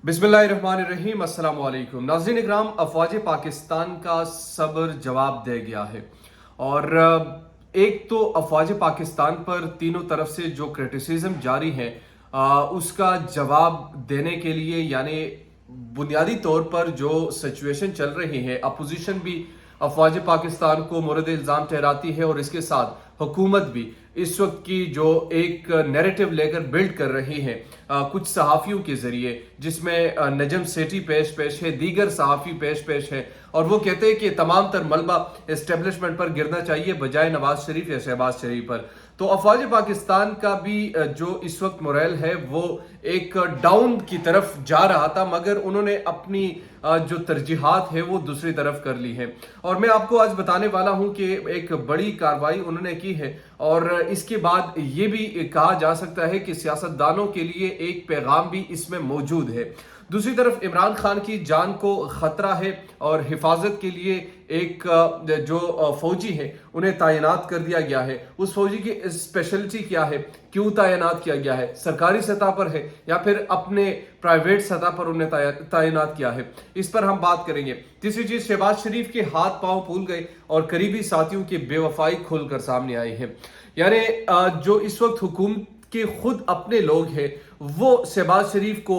बिस्मिल्लाहिर्रहमानिर्रहीम अस्सलाम वालेकुम नाज़रीन इकराम। अफवाज पाकिस्तान का सब्र जवाब दे गया है और एक तो अफवाज पाकिस्तान पर तीनों तरफ से जो क्रिटिसिज्म जारी है उसका जवाब देने के लिए यानी बुनियादी तौर पर जो सिचुएशन चल रही है अपोजिशन भी अफवाज पाकिस्तान को मोरद इल्ज़ाम ठहराती है और इसके साथ हुकूमत भी इस वक्त की जो एक नैरेटिव लेकर बिल्ड कर रही है कुछ सहाफ़ियों के ज़रिए, जिसमें नजम सेठी पेश है, दीगर सहाफ़ी पेश है और वो कहते हैं कि तमाम तर मलबा इस्टेब्लिशमेंट पर गिरना चाहिए बजाय नवाज शरीफ या शहबाज शरीफ पर। तो अफवाज पाकिस्तान का भी जो इस वक्त मोरल है वो एक डाउन की तरफ जा रहा था, मगर उन्होंने अपनी जो तरजीहात है वो दूसरी तरफ कर ली है और मैं आपको आज बताने वाला हूं कि एक बड़ी कार्रवाई उन्होंने की है और इसके बाद ये भी कहा जा सकता है कि सियासतदानों के लिए एक पैगाम भी इसमें मौजूद है। दूसरी तरफ इमरान खान की जान को खतरा है और हिफाजत के लिए एक जो फौजी है उन्हें तैनात कर दिया गया है। उस फौजी की स्पेशलिटी क्या है, क्यों तैनात किया गया है, सरकारी सतह पर है या फिर अपने प्राइवेट सतह पर उन्हें तैनात किया है, इस पर हम बात करेंगे। तीसरी चीज, शहबाज शरीफ के हाथ पांव फूल गए और करीबी साथियों की बेवफाई खुलकर सामने आई है। यानी जो इस वक्त हुकूमत के खुद अपने लोग हैं वो शहबाज शरीफ को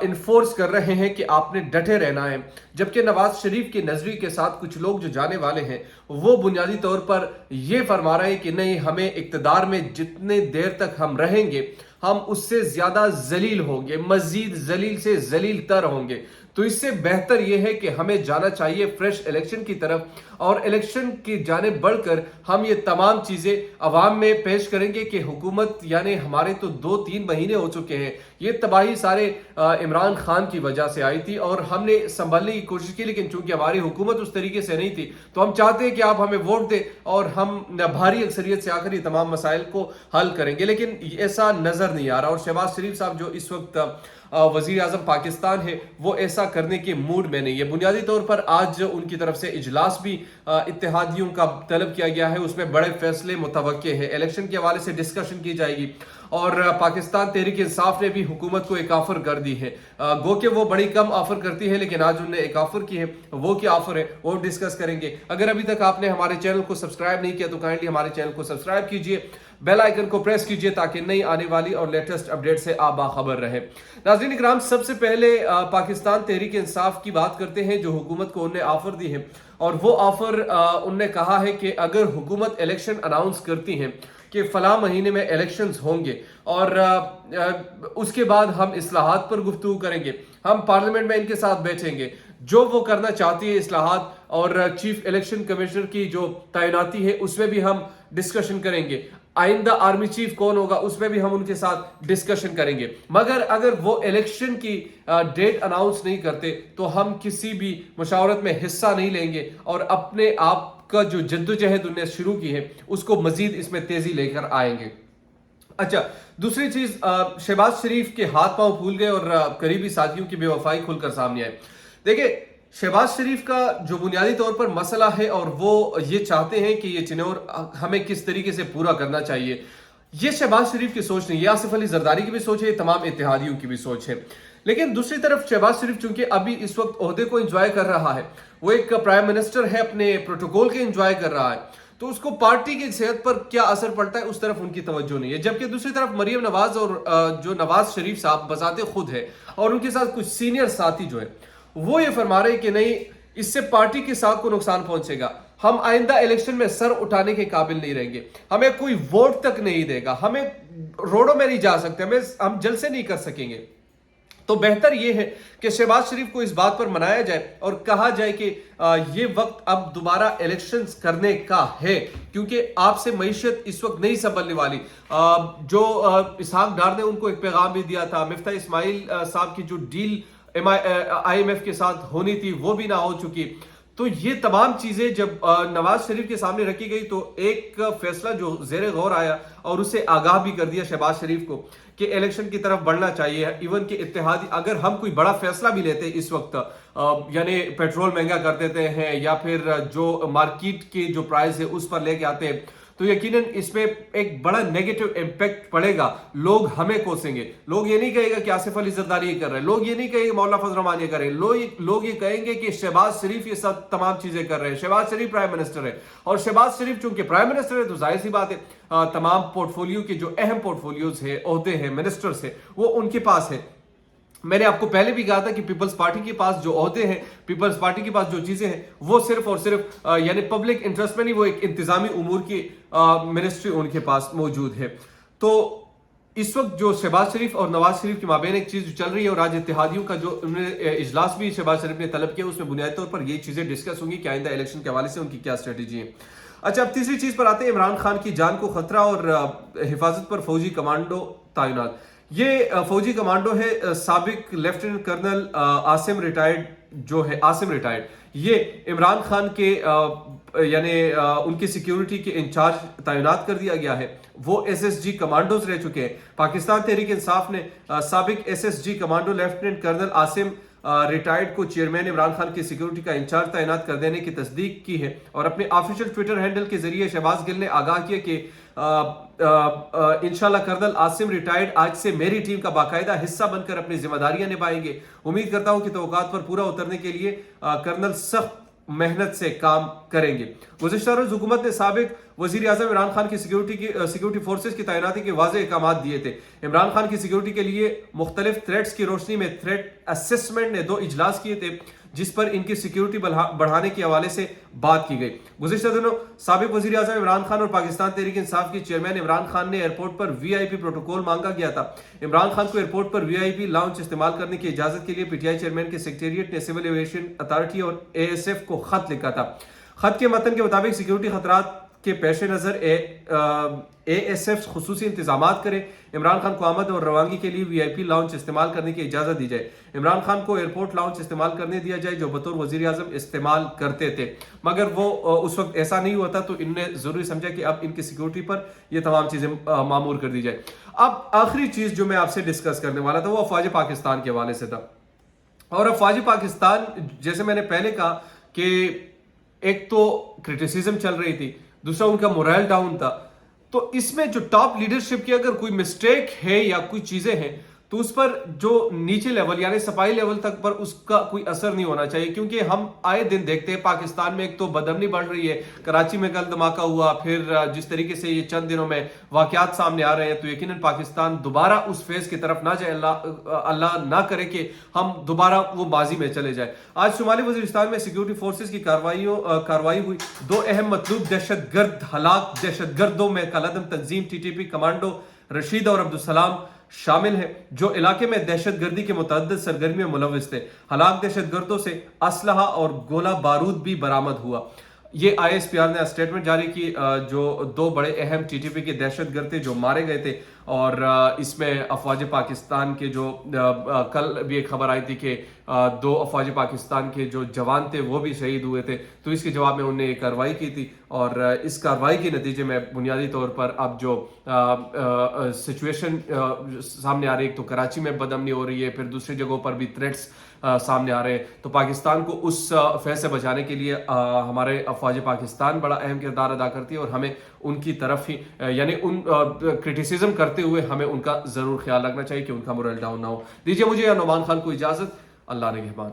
इन्फोर्स कर रहे हैं कि आपने डटे रहना है, जबकि नवाज शरीफ के नजरिए के साथ कुछ लोग जो जाने वाले हैं वो बुनियादी तौर पर यह फरमा रहे हैं कि नहीं, हमें इक्तदार में जितने देर तक हम रहेंगे हम उससे ज्यादा जलील होंगे, मजीद जलील से जलील तर होंगे। तो इससे बेहतर यह है कि हमें जाना चाहिए फ्रेश इलेक्शन की तरफ और इलेक्शन की जानिब बढ़कर हम ये तमाम चीजें अवाम में पेश करेंगे कि हुकूमत यानी हमारे तो 2-3 महीने हो चुके हैं, ये तबाही सारे इमरान खान की वजह से आई थी और हमने संभालने की कोशिश की, लेकिन चूंकि हमारी हुकूमत उस तरीके से नहीं थी तो हम चाहते हैं कि आप हमें वोट दें और हम भारी अक्सरियत से आकर ये तमाम मसाइल को हल करेंगे, लेकिन ऐसा नजर नहीं आ रहा। और शहबाज शरीफ साहब जो इस वक्त वजीर आजम पाकिस्तान है वो ऐसा करने के मूड में नहीं है। बुनियादी तौर पर आज उनकी तरफ से इजलास भी इत्तेहादियों का तलब किया गया है, उसमें बड़े फैसले मुतवक्के हैं, इलेक्शन के हवाले से डिस्कशन की जाएगी और पाकिस्तान तहरीक इंसाफ ने भी हुकूमत को एक ऑफर कर दी है। गो के वो बड़ी कम ऑफर करती है लेकिन आज उन्होंने एक ऑफर की है, वो क्या ऑफर है वो डिस्कस करेंगे। अगर अभी तक आपने हमारे चैनल को सब्सक्राइब नहीं किया तो काइंडली हमारे चैनल को सब्सक्राइब कीजिए, बेल आइकन को प्रेस कीजिए ताकि नई आने वाली और लेटेस्ट अपडेट से आप बाखबर रहे। नाज़रीन इकराम, सबसे पहले पाकिस्तान तहरीक इंसाफ की बात करते हैं जो हुकूमत को उन्हें ऑफर दी है और वो ऑफर उन्होंने कहा है कि अगर हुकूमत इलेक्शन अनाउंस करती है कि फला महीने में इलेक्शंस होंगे और उसके बाद हम इस्लाहात पर गुफ्तगू करेंगे, हम पार्लियामेंट में इनके साथ बैठेंगे, जो वो करना चाहती है इस्लाहात और चीफ इलेक्शन कमिश्नर की जो तैनाती है उसमें भी हम डिस्कशन करेंगे, आइंदा आर्मी चीफ कौन होगा उसमें भी हम उनके साथ डिस्कशन करेंगे। मगर अगर वो इलेक्शन की डेट अनाउंस नहीं करते तो हम किसी भी मुशावरत में हिस्सा नहीं लेंगे और अपने आप का जो जद्दोजहद उन्हें शुरू की है उसको मजीद इसमें तेजी लेकर आएंगे। अच्छा, दूसरी चीज, शहबाज शरीफ के हाथ पांव फूल गए और करीबी साथियों की बेवफाई खुलकर सामने आए। देखिए, शहबाज शरीफ का जो बुनियादी तौर पर मसला है और वो ये चाहते हैं कि ये चिनौर हमें किस तरीके से पूरा करना चाहिए, ये शहबाज शरीफ की सोच नहीं, ये आसिफ अली जरदारी की भी सोच है, ये तमाम इत्तेहादियों की भी सोच है। लेकिन दूसरी तरफ शहबाज शरीफ चूंकि अभी इस वक्त ओहदे को एंजॉय कर रहा है, वो एक प्राइम मिनिस्टर है, अपने प्रोटोकॉल के एंजॉय कर रहा है, तो उसको पार्टी की सेहत पर क्या असर पड़ता है उस तरफ उनकी तवज्जो नहीं है। जबकि दूसरी तरफ मरियम नवाज और जो नवाज शरीफ साहब बजाते खुद है और उनके साथ कुछ सीनियर साथी जो है वो ये फरमा रहे हैं कि नहीं, इससे पार्टी के साथ को नुकसान पहुंचेगा, हम आइंदा इलेक्शन में सर उठाने के काबिल नहीं रहेंगे, हमें कोई वोट तक नहीं देगा, हमें रोडों में नहीं जा सकते, हम जलसे नहीं कर सकेंगे। तो बेहतर यह है कि शहबाज शरीफ को इस बात पर मनाया जाए और कहा जाए कि ये वक्त अब दोबारा इलेक्शंस करने का है, क्योंकि आपसे मईशत इस वक्त नहीं संभलने वाली। जो इसहाक डार ने उनको एक पैगाम भी दिया था, मिफ्ता इस्माइल साहब की जो डील IMF के साथ होनी थी वो भी ना हो चुकी। तो ये तमाम चीजें जब नवाज शरीफ के सामने रखी गई तो एक फैसला जो जेर गौर आया और उसे आगाह भी कर दिया शहबाज शरीफ को कि इलेक्शन की तरफ बढ़ना चाहिए। इवन के इत्तेहादी अगर हम कोई बड़ा फैसला भी लेते इस वक्त, यानी पेट्रोल महंगा कर देते हैं या फिर जो मार्केट की जो प्राइस है उस पर लेके आते हैं, تو یقیناً اس پہ ایک بڑا نیگیٹو امپیکٹ پڑے گا. لوگ ہمیں کوسیں گے. لوگ یہ نہیں کہے گا کہ آصف علی زرداری یہ کر رہے ہیں, لوگ یہ نہیں کہیں گے کہ مولانا فضل الرحمان یہ کر رہے ہیں, لوگ یہ کہیں گے کہ شہباز شریف یہ سب تمام چیزیں کر رہے ہیں. شہباز شریف پرائم منسٹر ہے, اور شہباز شریف چونکہ پرائم منسٹر ہے تو ظاہر سی بات ہے تمام پورٹ فولیو کے جو اہم پورٹ فولیوز ہیں, عہدے ہیں, منسٹرز ہیں, وہ ان کے پاس ہے. میں نے آپ کو پہلے بھی کہا تھا کہ پیپلز پارٹی کے پاس جو عہدے ہیں, پیپلز پارٹی کے پاس جو چیزیں ہیں, وہ صرف اور صرف یعنی پبلک انٹرسٹ میں نہیں, وہ ایک انتظامی امور کی منسٹری ان کے پاس موجود ہے. تو اس وقت جو شہباز شریف اور نواز شریف کے مابین ایک چیز جو چل رہی ہے, اور آج اتحادیوں کا جو اجلاس بھی شہباز شریف نے طلب کیا, اس میں بنیادی طور پر یہ چیزیں ڈسکس ہوں گی کہ آئندہ الیکشن کے حوالے سے ان کی کیا اسٹریٹجی ہے. اچھا, اب تیسری چیز پر آتے ہیں, عمران خان کی جان کو خطرہ اور حفاظت پر فوجی کمانڈو تعینات. یہ فوجی کمانڈو ہے سابق لیفٹیننٹ کرنل عاصم ریٹائرڈ, یہ عمران خان کے یعنی ان کی سیکیورٹی کے انچارج تعینات کر دیا گیا ہے. وہ ایس ایس جی کمانڈوز رہ چکے ہیں. پاکستان تحریک انصاف نے سابق S S G commando lieutenant colonel Asim retired کو چیئرمین عمران خان کی سیکیورٹی کا انچارج تعینات کر دینے کی تصدیق کی ہے, اور اپنے آفیشیل ٹویٹر ہینڈل کے ذریعے شہباز گل نے آگاہ کیا کہ انشاءاللہ کرنل عاصم ریٹائرڈ آج سے میری ٹیم کا باقاعدہ حصہ بن کر اپنی ذمہ داریاں نبھائیں گے. امید کرتا ہوں کہ توقعات پر پورا اترنے کے لیے کرنل سخت محنت سے کام کریں گے. گزشتہ روز حکومت نے سابق وزیر اعظم عمران خان کی سیکیورٹی فورسز کی تعیناتی کے واضح احکامات دیے تھے. عمران خان کی سیکیورٹی کے لیے مختلف تھریٹس کی روشنی میں تھریٹ اسسمنٹ نے 2 اجلاس کیے تھے, جس پر ان کی سیکیورٹی بڑھانے کے حوالے سے بات کی گئی. گزشتہ دنوں سابق وزیر اعظم عمران خان اور پاکستان تحریک انصاف کے چیئرمین عمران خان نے ایئرپورٹ پر وی آئی پی پروٹوکول مانگا گیا تھا. عمران خان کو ایئرپورٹ پر وی آئی پی لاؤنج استعمال کرنے کی اجازت کے لیے پی ٹی آئی چیئرمین کے سیکریٹریٹ نے سول ایویشن اتھارٹی اور اے ایس ایف کو خط لکھا تھا. خط کے متن کے مطابق سیکیورٹی خطرات کے پیش نظر اے ایس ایف خصوصی انتظامات کرے. عمران خان کو آمد اور روانگی کے لیے وی آئی پی لاؤنج استعمال کرنے کی اجازت دی جائے. عمران خان کو ایئرپورٹ لاؤنج استعمال کرنے دیا جائے جو بطور وزیر اعظم استعمال کرتے تھے, مگر وہ اس وقت ایسا نہیں ہوا تھا, تو ان نے ضروری سمجھا کہ اب ان کی سیکیورٹی پر یہ تمام چیزیں معمور کر دی جائے. اب آخری چیز جو میں آپ سے ڈسکس کرنے والا تھا وہ افواج پاکستان کے حوالے سے تھا. اور افواج پاکستان, جیسے میں نے پہلے کہا کہ ایک تو کرٹیسزم چل رہی تھی, دوسرا ان کا مورائل ڈاؤن تھا. تو اس میں جو ٹاپ لیڈرشپ کی اگر کوئی مسٹیک ہے یا کوئی چیزیں ہیں تو اس پر جو نیچے لیول یعنی سپاہی لیول تک پر اس کا کوئی اثر نہیں ہونا چاہیے, کیونکہ ہم آئے دن دیکھتے ہیں پاکستان میں ایک تو بدامنی بڑھ رہی ہے. کراچی میں کل دھماکہ ہوا, پھر جس طریقے سے یہ چند دنوں میں واقعات سامنے آ رہے ہیں, تو یقیناً پاکستان دوبارہ اس فیز کی طرف نہ جائے. اللہ نہ کرے کہ ہم دوبارہ وہ ماضی میں چلے جائیں. آج شمالی وزیرستان میں سیکیورٹی فورسز کی کارروائی ہوئی. 2 اہم مطلوب دہشت گرد ہلاک. دہشت گردوں میں کالعدم تنظیم T T P commando Rashid اور عبدالسلام شامل ہیں, جو علاقے میں دہشت گردی کے متعدد سرگرمیوں میں ملوث تھے. ہلاک دہشت گردوں سے اسلحہ اور گولہ بارود بھی برآمد ہوا. یہ آئی ایس پی آر نے اسٹیٹمنٹ جاری کی. جو 2 بڑے اہم ٹی ٹی پی کے دہشت گرد تھے جو مارے گئے تھے, اور اس میں افواج پاکستان کے جو کل بھی ایک خبر آئی تھی کہ 2 افواج پاکستان کے جو جوان تھے وہ بھی شہید ہوئے تھے. تو اس کے جواب میں انہوں نے یہ کارروائی کی تھی, اور اس کارروائی کے نتیجے میں بنیادی طور پر اب جو سچویشن سامنے آ رہی ہے, ایک تو کراچی میں بدامنی ہو رہی ہے, پھر دوسری جگہوں پر بھی تھریٹس سامنے آ رہے ہیں. تو پاکستان کو اس فیض سے بچانے کے لیے ہمارے افواج پاکستان بڑا اہم کردار ادا کرتی ہے, اور ہمیں ان کی طرف ہی یعنی ان کرٹیسزم کرتے ہوئے ہمیں ان کا ضرور خیال رکھنا چاہیے کہ ان کا مورل ڈاؤن نہ ہو. دیجیے مجھے یا نعمان خان کو اجازت. اللہ نگہبان.